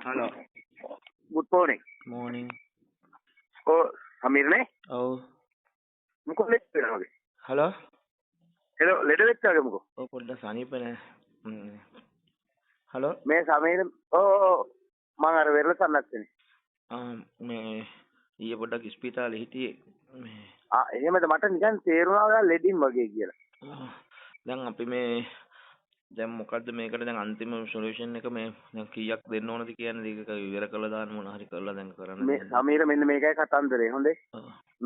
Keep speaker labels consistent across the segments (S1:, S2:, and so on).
S1: Hello.
S2: Good morning.
S1: Morning.
S2: Oh, Amir ne?
S1: Oh.
S2: Muko let වෙනවද?
S1: Hello.
S2: Hello, ලෙඩ වෙච්චාගේ මුකෝ?
S1: ඔව් පොඩ්ඩක් සනීප නෑ. Hello.
S2: මේ සමීර ඔව් මම අර වෙරළ සන්නස්නේ.
S1: මේ ඊයේ පොඩ්ඩක් ස්පිතාලේ හිටියේ.
S2: එහෙමද මට නිකන් තේරුණා ඔයා ලෙඩින් වගේ කියලා.
S1: දැන් අපි මේ දැන් මොකද්ද මේකට දැන් අන්තිම සොලියුෂන් එක මේ දැන් කීයක් දෙන්න ඕනද කියන්නේ ඒක ඉවර කළා දාන්න මොන හරි කරලා දැන් කරන්න.
S2: මේ සමීර මෙන්න මේකයි කතන්දරේ හොඳේ.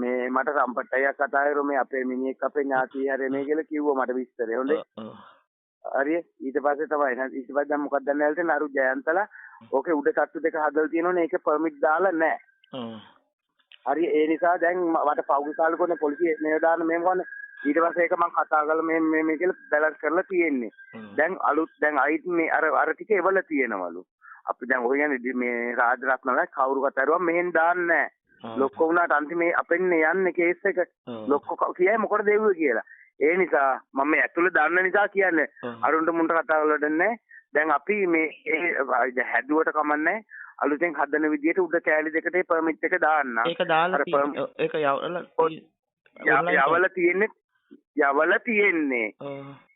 S2: මේ මට සම්පට්ටයියක් කතා කරෝ මේ අපේ මිනිහෙක් අපේ ඥාතිය හැරේ මේ කියලා කිව්වා මට විස්තරේ හොඳේ. හරි ඊට පස්සේ තමයි ඊට පස්සේ දැන් මොකක්ද දැන් නැල්තේ නරු ජයන්තලා ඕකේ උඩ තට්ටු දෙක හදලා තියෙනවනේ ඒක පර්මිට් දාලා නැහැ. හරි ඒ නිසා දැන් මට පෞගි කාලේ කොනේ පොලිසිය මේ දාන්න මේ මොකන්නේ ඊට පස්සේ ඒක මම කතා කරලා මේ කියලා බැලන්ස් කරලා තියෙන්නේ. දැන් අලුත් දැන් අයිත් මේ අර ටික එවල තියෙනවලු. අපි දැන් ඔය කියන්නේ මේ රාජරත්නලා කවුරු කතා කරුවා මෙහෙන් දාන්නේ නැහැ. ලොක්කෝ වුණාට අන්තිමේ අපෙන්නේ යන්නේ කේස් එක. ලොක්කෝ කියයි මොකටද දෙව්වේ කියලා. ඒ නිසා මම මේ ඇතුළේ දාන්න නිසා කියන්නේ අරුන්ට මුන්ට කතා කරලා දෙන්නේ. දැන් අපි මේ හැදුවට කමන්නේ අලුතෙන් හදන විදියට උඩ කෑලි දෙකට පර්මිට් එක දාන්න.
S1: ඒක දාලා ඒක
S2: යවල තියෙන්නේ.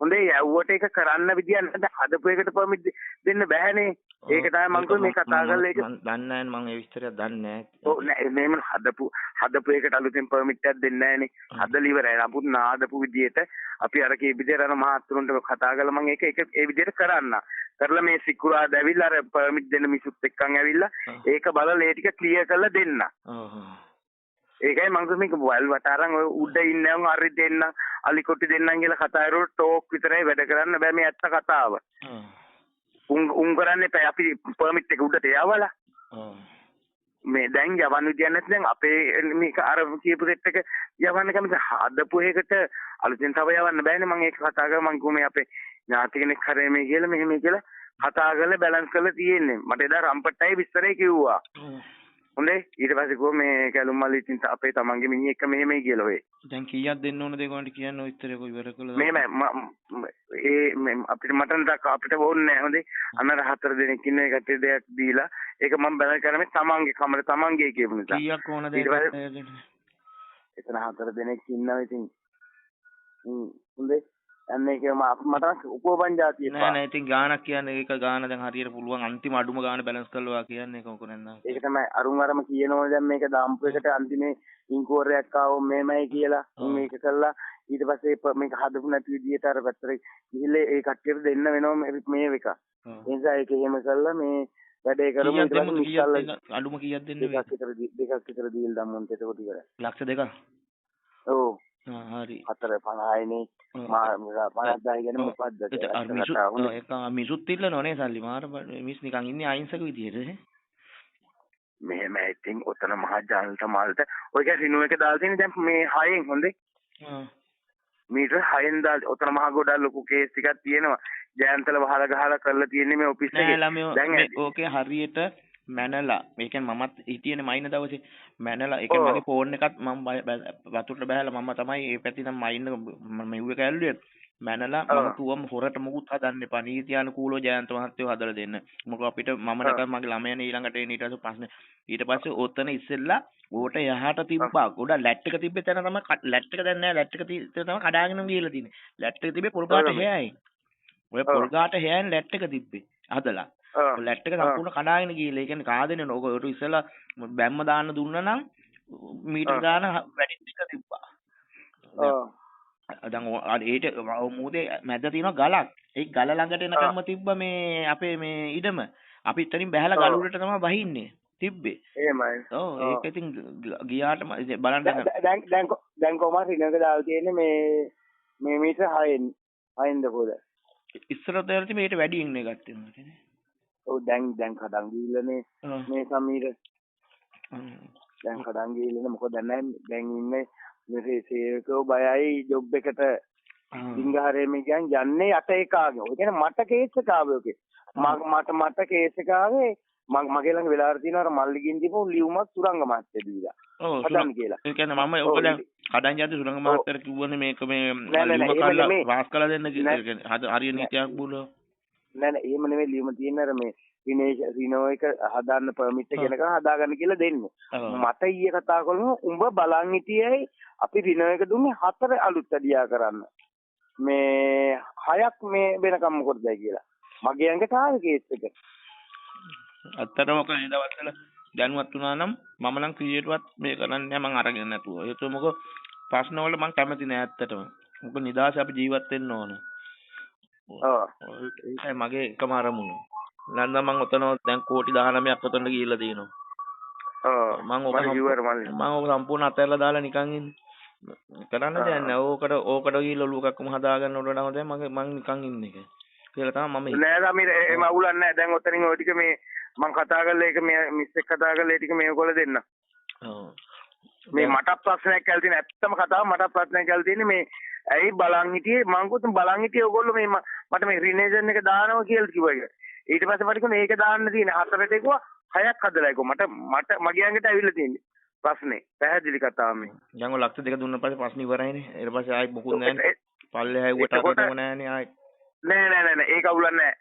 S2: හොඳේ යවුවට ඒක කරන්න විදියක් නැද්ද? හදපු එකට පර්මිට් දෙන්න බෑනේ. ඒක තමයි මම කිව්වේ මේ කතා කරලා ඒක
S1: දන්නේ නැහැ මම ඒ විස්තරය දන්නේ නැහැ.
S2: ඔව් නෑ මේම හදපු එකට අලුතෙන් පර්මිට් එකක් දෙන්නේ නැහනේ. හදලා ඉවරයි. නමුත් නාදපු විදියට අපි අර කී විදියට අර මහත්තුරුන්ට කතා කරලා මම ඒක ඒ විදියට කරන්න. කරලා මේ සිකුරාද ඇවිල්ලා අර පර්මිට් දෙන්න මිසුත් එක්කන් ඇවිල්ලා ඒක බලලා ඒ ටික ක්ලියර් කරලා දෙන්න. ඒකයි මම මේක වල් වටාරන් ඔය උඩ ඉන්නවම හරි දෙන්න අලිකොටි දෙන්නම් කියලා කතා කරුවොත් ටෝක් විතරයි වැඩ කරන්න බෑ මේ ඇත්ත කතාව. උන් කරන්නේ පැය අපි පර්මිට් එක උඩට යවලා. මේ දැන් යවන්න විදියක් නැත්නම් දැන් අපේ මේක අර කියපු සෙට් එක යවන්න කැමති හදපු එකකට අලුතෙන් තව යවන්න බෑනේ මම ඒක කතා කරා මම කිව්වේ අපේ ඥාති කෙනෙක් කරේ මේ කියලා මෙහෙම කියලා කතා කරලා බැලන්ස් කරලා තියෙන්නේ. මට එදා රම්පට්ටයි විස්තරේ කිව්වා. හොඳේ ඊට පස්සේ කො මේ කැලුම් මල්ලි ඉතින් අපේ තමන්ගේ මිනිහ එක්ක මෙහෙමයි කියලා ඔය.
S1: දැන් කීයක් දෙන්න ඕනද ඒගොල්ලන්ට කියන්න ඔය ඉතරේ කොයි ඉවර කළා.
S2: මේ අපිට මටන් අපිට ඕනේ නැහැ හොඳේ. අන්නර 4 දෙනෙක් ඉන්න එකට දෙයක් දීලා ඒක මම බැලන්ස් කරන්නේ තමන්ගේ කමර තමන්ගේ කියපු නිසා.
S1: කීයක් ඕනද
S2: එතන 4 දෙනෙක් ඉන්නවා ඉතින්. හොඳේ අන්න ඒක මට උපෝපංජාතිය
S1: නෑ නෑ ඉතින් ගානක් කියන්නේ ඒක ගාන දැන් හරියට පුළුවන් අන්තිම අඩුම ගාන බැලන්ස් කරලා කියන්නේ ඒක මොකද නැන්නා
S2: ඒක තමයි අරුන් අරම කියනවා දැන් මේක දාම්පු එකට අන්තිමේ ඉන්කුවරයක් ආවොත් මේමයි කියලා මේක කළා ඊට පස්සේ මේක හදපු නැති විදියට අර පැත්තට ගිහිල්ලා ඒ කට්ටියට දෙන්න වෙනවා මේ එක ඒ නිසා ඒක එහෙම කළා මේ වැඩේ කරමු ඊට පස්සේ
S1: අඩුම කීයක් දෙන්න
S2: දෙකක් විතර දීලා දැම්මොත් එතකොට ඉවරයි
S1: ලක්ෂ දෙකක්
S2: ඔව්
S1: හරි
S2: 4.50යිනේ මා 50,000 ගැන මොකද්ද
S1: ඒක මිසුත් ඉල්ලනෝනේ සල්ලි මාර මිස් නිකන් ඉන්නේ අහිංසක විදියට
S2: මෙහෙම ඉතින් ඔතන මහ ජානල්ට මාල්ට ඔය කිය රිනු එක දාලා තියෙන දැන් මේ 6න් හොඳේ මීටර 6න් දාලා ඔතන මහ ගොඩක් ලොකු කේස් ටිකක් තියෙනවා ජයන්තල වහලා ගහලා කරලා තියෙන්නේ මේ ඔෆිස් එකේ
S1: දැන් ඕකේ හරියට මැනලා ඒ කියන්නේ මමත් හිටියනේ මයින්න දවසේ මැනලා ඒ කියන්නේ මගේ ෆෝන් එකත් මම වතුරට බහැලා මම තමයි ඒ පැත්තේ නම් මයින්න මම මෙව්ව එක ඇල්ලුවේ මැනලා මම තුවම හොරට මොකුත් හදන්න එපා නීතියානුකූලව ජයන්ත මහත්තයෝ හදලා දෙන්න මොකද අපිට මම නැක මගේ ළමයානේ ඊළඟට එන ඊට පස්සේ ප්‍රශ්න ඊට පස්සේ ඔතන ඉස්සෙල්ලා ඕට යහට තිබ්බා ගොඩ ලැට් එක තිබ්බේ තැන තමයි ලැට් එක දැන් නෑ ලැට් එක තමයි කඩාගෙන ගිහලා තියෙන්නේ ලැට් එක තිබ්බේ පොල් කාට හැයයි ඔය පොල් කාට හැයන් ලැට් එක තිබ්බේ හදලා ලැට් එක සම්පූර්ණ කඩාගෙන ගිහලා ඒ කියන්නේ කාදෙනේ ඕක ඔය ඉස්සෙල්ලා බැම්ම දාන්න දුන්නා නම් මීටර ගාන වැඩි ටික තිබ්බා දැන් ඒට මූදේ මැද තියෙනවා ගලක් ඒ ගල ළඟට එනකම්ම තිබ්බ මේ අපේ මේ ඉඩම අපි ඉතින් බහැලා ගල උඩට තමයි වහින්නේ තිබ්බේ
S2: එහෙමයි
S1: ඔව් ඒක ඉතින් ගියාට බලන්න
S2: දැන් කොහමද රිනක දාලා තියෙන්නේ මේ මීටර 6න්ද කොහෙද
S1: ඉස්සරට දැල්ටි මේට වැඩි ඉන්නේ ගත්තේ නේ
S2: ඔව් දැන් කඩන් ගිහිල්ලානේ මේ සමීර දැන් කඩන් ගිහිල්ලානේ මොකද දැන් ඉන්නේ මේ සේවකෝ බයයි ජොබ් එකට සිංහාරේ මේ යන්නේ යට එකාගේ. ඔය කියන්නේ මට කේස් එක ආවේ ඔකේ. මට කේස් එක ආවේ මගේ ළඟ වෙලාවට තියෙනවා අර මල්ලිකින් දීපු ලියුමක් සුරංග මහත්තයා දීලා.
S1: ඔව් හදන්න කියලා. ඒ කියන්නේ මම ඔක දැන් කඩන් යද්දි සුරංග මහත්තයාට කිව්වනේ මේක මේ ලියුම කරලා වාස් කරලා දෙන්න කියලා. හරිය නීතියක් බුල.
S2: නෑ එහෙම නෙමෙයි ලියුම තියෙන අර මේ රිනෝ එක හදාන්න පර්මිට් එක ගෙනකන් හදාගන්න කියලා දෙන්නේ.
S1: ඔව්.
S2: මට ඊයේ කතා කරනවා උඹ බලන් හිටියේයි අපි රිනෝ එක දුන්නේ 4 අලුත් අඩියා කරන්න. මේ 6ක් මේ වෙනකම් මොකටද කියලා. මගේ ඇඟට ආවේ කේස් එක.
S1: ඇත්තටම ඔක ඒ දවස්වල දැනුවත් වුණා නම් මම නම් ක්‍රියේට්වත් මේ කරන්නේ මම අරගෙන නැතුව. ඒකම මොකෝ ප්‍රශ්න වල මම කැමති නෑ ඇත්තටම. මොකද නිදාස අපි ජීවත් වෙන්න ඕන.
S2: ඔව්.
S1: ඒකයි මගේ එකම අරමුණ. නැත්නම් මම ඔතන දැන් කෝටි 19ක් ඔතනට ගිහිල්ලා තියෙනවා.
S2: ඔව්.
S1: මම ඔක සම්පූර්ණ අතහැරලා දාලා නිකන් ඉන්නේ. කරන්න දෙයක් නෑ. ඕකට ගිහිල්ලා ඔලුව එකක්ම හදාගන්න උඩ නම දැන් මම නිකන් ඉන්නේ එක. කියලා තමයි මම
S2: නෑ සමීර එහෙම අවුලක් නෑ. දැන් ඔතනින් ඔය ටික මේ මං කතා කරලා ඒක මේ මිස් එක්ක කතා කරලා ඒ ටික මේගොල්ලෝ දෙන්න.
S1: ඔව්.
S2: මේ මට ප්‍රශ්නයක් කියලා තියෙන ඇත්තම කතාව මට ප්‍රශ්නයක් කියලා තියෙන්නේ මේ ඇයි බලන් හිටියේ මං කිව්වා බලන් හිටියේ ඔයගොල්ලෝ මේ මට මේ රිනේෂන් එක දානවා කියලා කිව්වා ඒක. ඊට පස්සේ මට කිව්වා මේක දාන්න තියෙන 4ට කිව්වා 6ක් හදලා ඒක මට මගේ අංගට ඇවිල්ලා තියෙන්නේ ප්‍රශ්නේ. පැහැදිලි කතාව මේ.
S1: දැන් ඔය ලක්ෂ 2 දුන්න පස්සේ ප්‍රශ්න ඉවරයිනේ. ඊට පස්සේ ආයි මොකුත් නෑනේ. පල්ලේ හැව්වට අරටම නෑනේ ආයි.
S2: නෑ ඒක අවුලක් නෑ.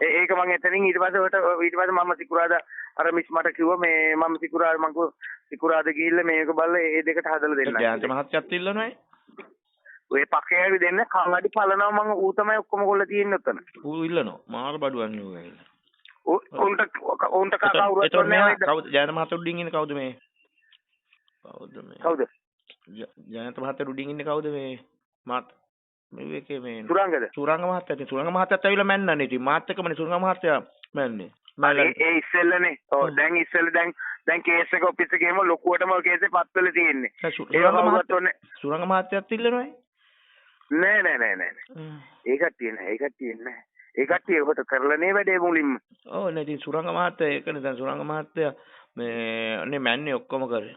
S2: ඒක මං එතනින් ඊට පස්සේ මම සිකුරාදා අර මිස් මට කිව්වා මේ මම සිකුරාදා ගිහිල්ලා මේක බලලා ඒ දෙකට හදලා දෙන්නම්.
S1: ජයන්ත මහත්තයත් ඉල්ලනවායි.
S2: ඔය පකේවි දෙන්න කංගඩි පලනවා මං ඌ තමයි ඔක්කොම කොල්ල තියෙන්නේ ඔතන.
S1: ඌ ඉල්ලනවා. මාර බඩුවන්නේ ඌ ඇවිල්ලා.
S2: උන්ට කවුරුත් නැහැ.
S1: කවුද ජයන්ත මහත්තයා උඩින් ඉන්නේ කවුද මේ? කවුද? ජයන්ත මහත්තයා උඩින් ඉන්නේ කවුද මේ? මේ එකේ මේ සුරංග මහත්තයා. සුරංග මහත්තයාත් ඇවිල්ලා මැන්නනේ ඉතින් මාත් එක්කමනේ සුරංග මහත්තයා මැන්නේ.
S2: ඒ ඉස්සෙල්ලනේ. ඔව් දැන් ඉස්සෙල්ලා දැන් කේස් එක ඔෆිස් එකේම ලොකුවටම කේස් එක පත් වෙලා තියෙන්නේ.
S1: සුරංග මහත්තයාත් ඉල්ලනවායි.
S2: නෑ. ඒ කට්ටිය නෑ. ඒ කට්ටිය ඔකට කරලා නේ වැඩේ මුලින්ම.
S1: ඔව් නේ ඉතින් සුරංග මහත්තයා ඒකනේ දැන් සුරංග මහත්තයා මේ අනේ මැන්නේ ඔක්කොම කරේ.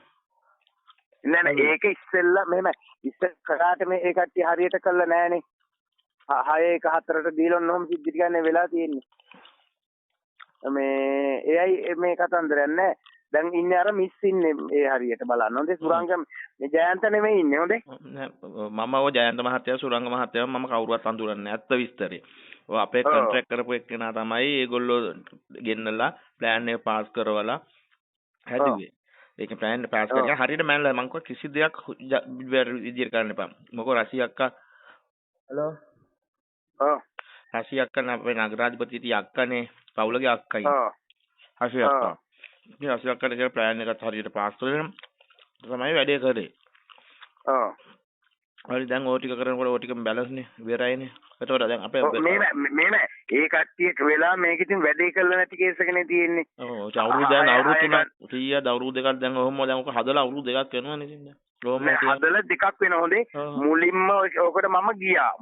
S2: නෑ ඒක ඉස්සෙල්ලා මෙහෙම ඉස්සෙල් කරාට මේ ඒ කට්ටිය හරියට කළා නෑනේ. 6-1-4ට දීලා ඔන්නෝම සිද්ධි ටිකන්නේ වෙලා තියෙන්නේ. මේ එයයි මේ කතන්දරයක් නෑ. දැන් ඉන්නේ අර මිස් ඉන්නේ ඒ හරියට බලන්න. හොඳේ සුරංග මේ ජයන්ත නෙමෙයි ඉන්නේ හොඳේ.
S1: මම ඔය ජයන්ත මහත්තයා සුරංග මහත්තයා මම කවුරුවත් අඳුරන්නේ නෑ. ඇත්ත විස්තරේ. ඔය අපේ කොන්ට්‍රැක්ට් කරපු එක්කෙනා තමයි ඒගොල්ලෝ ගෙන්නලා ප්ලෑන් එක පාස් කරවලා හැදුවේ. ඒක ප්ලෑන් එක පාස් කරලා හරියට මැනලා මං කිව්වා කිසි දෙයක් විදියට කරන්න එපා. මොකෝ රසි අක්කා හලෝ රසි අක්කා අපේ නගරාධිපති අක්කනේ පවුලගේ අක්කයි. රසි අක්කා. ඉතින් රසි අක්කාට කියලා ප්ලෑන් එකත් හරියට පාස් කරගෙන තමයි වැඩේ කරේ. හරි දැන් ඕ ටික කරනකොට ඕ ටිකම බැලන්ස් නේ ඉවරයිනේ. එතකොට දැන් අපේ
S2: මේ ඒ කට්ටිය වෙලා මේක ඉතින් වැඩේ කරලා නැති කේස් එකනේ තියෙන්නේ.
S1: ඔව් අවුරුදු 3ක් අවුරුදු 2ක් දැන් ඔහොම දැන් ඔක හදලා අවුරුදු 2ක් වෙනවනේ ඉතින් දැන්.
S2: හදලා 2ක් වෙන හොඳේ. මුලින්ම ඔකට මම ගියා.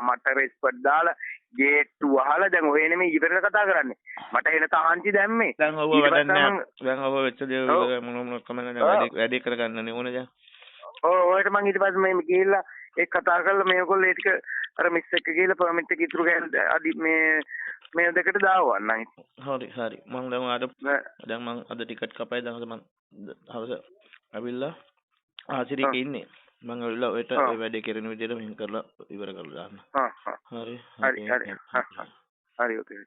S2: මට රෙස්පට් දාලා ගේට්ටු වහලා දැන් ඔය නෙමෙයි ඉවරට කතා කරන්නේ. මට එන තාංචි දැම්මේ.
S1: දැන් ඔව වැඩක් නෑ. දැන් ඔව වෙච්ච දේ මොන කමන්නේ වැඩේ කරගන්නනේ ඕනේ දැන්.
S2: ඔයට මං ඊට පස්සේ මේ ගිහිල්ලා ඒක කතා කරලා මේගොල්ලෝ ඒ ටික අර මිස් එක ගිහිල්ලා පර්මිට් එක ඉතුරු අදි මේ දෙකට දාවන්නම්.
S1: හරි මං දැන් මං අද ටිකට් කපයි දැන් මං හවස ඇවිල්ලා ආසිරික ඉන්නේ. මං ඇවිල්ලා ඔයට ඔය වැඩේ කරන විදිහට මෙහෙම කරලා ඉවර කරලා දාන්න.
S2: හරි ඕකේ.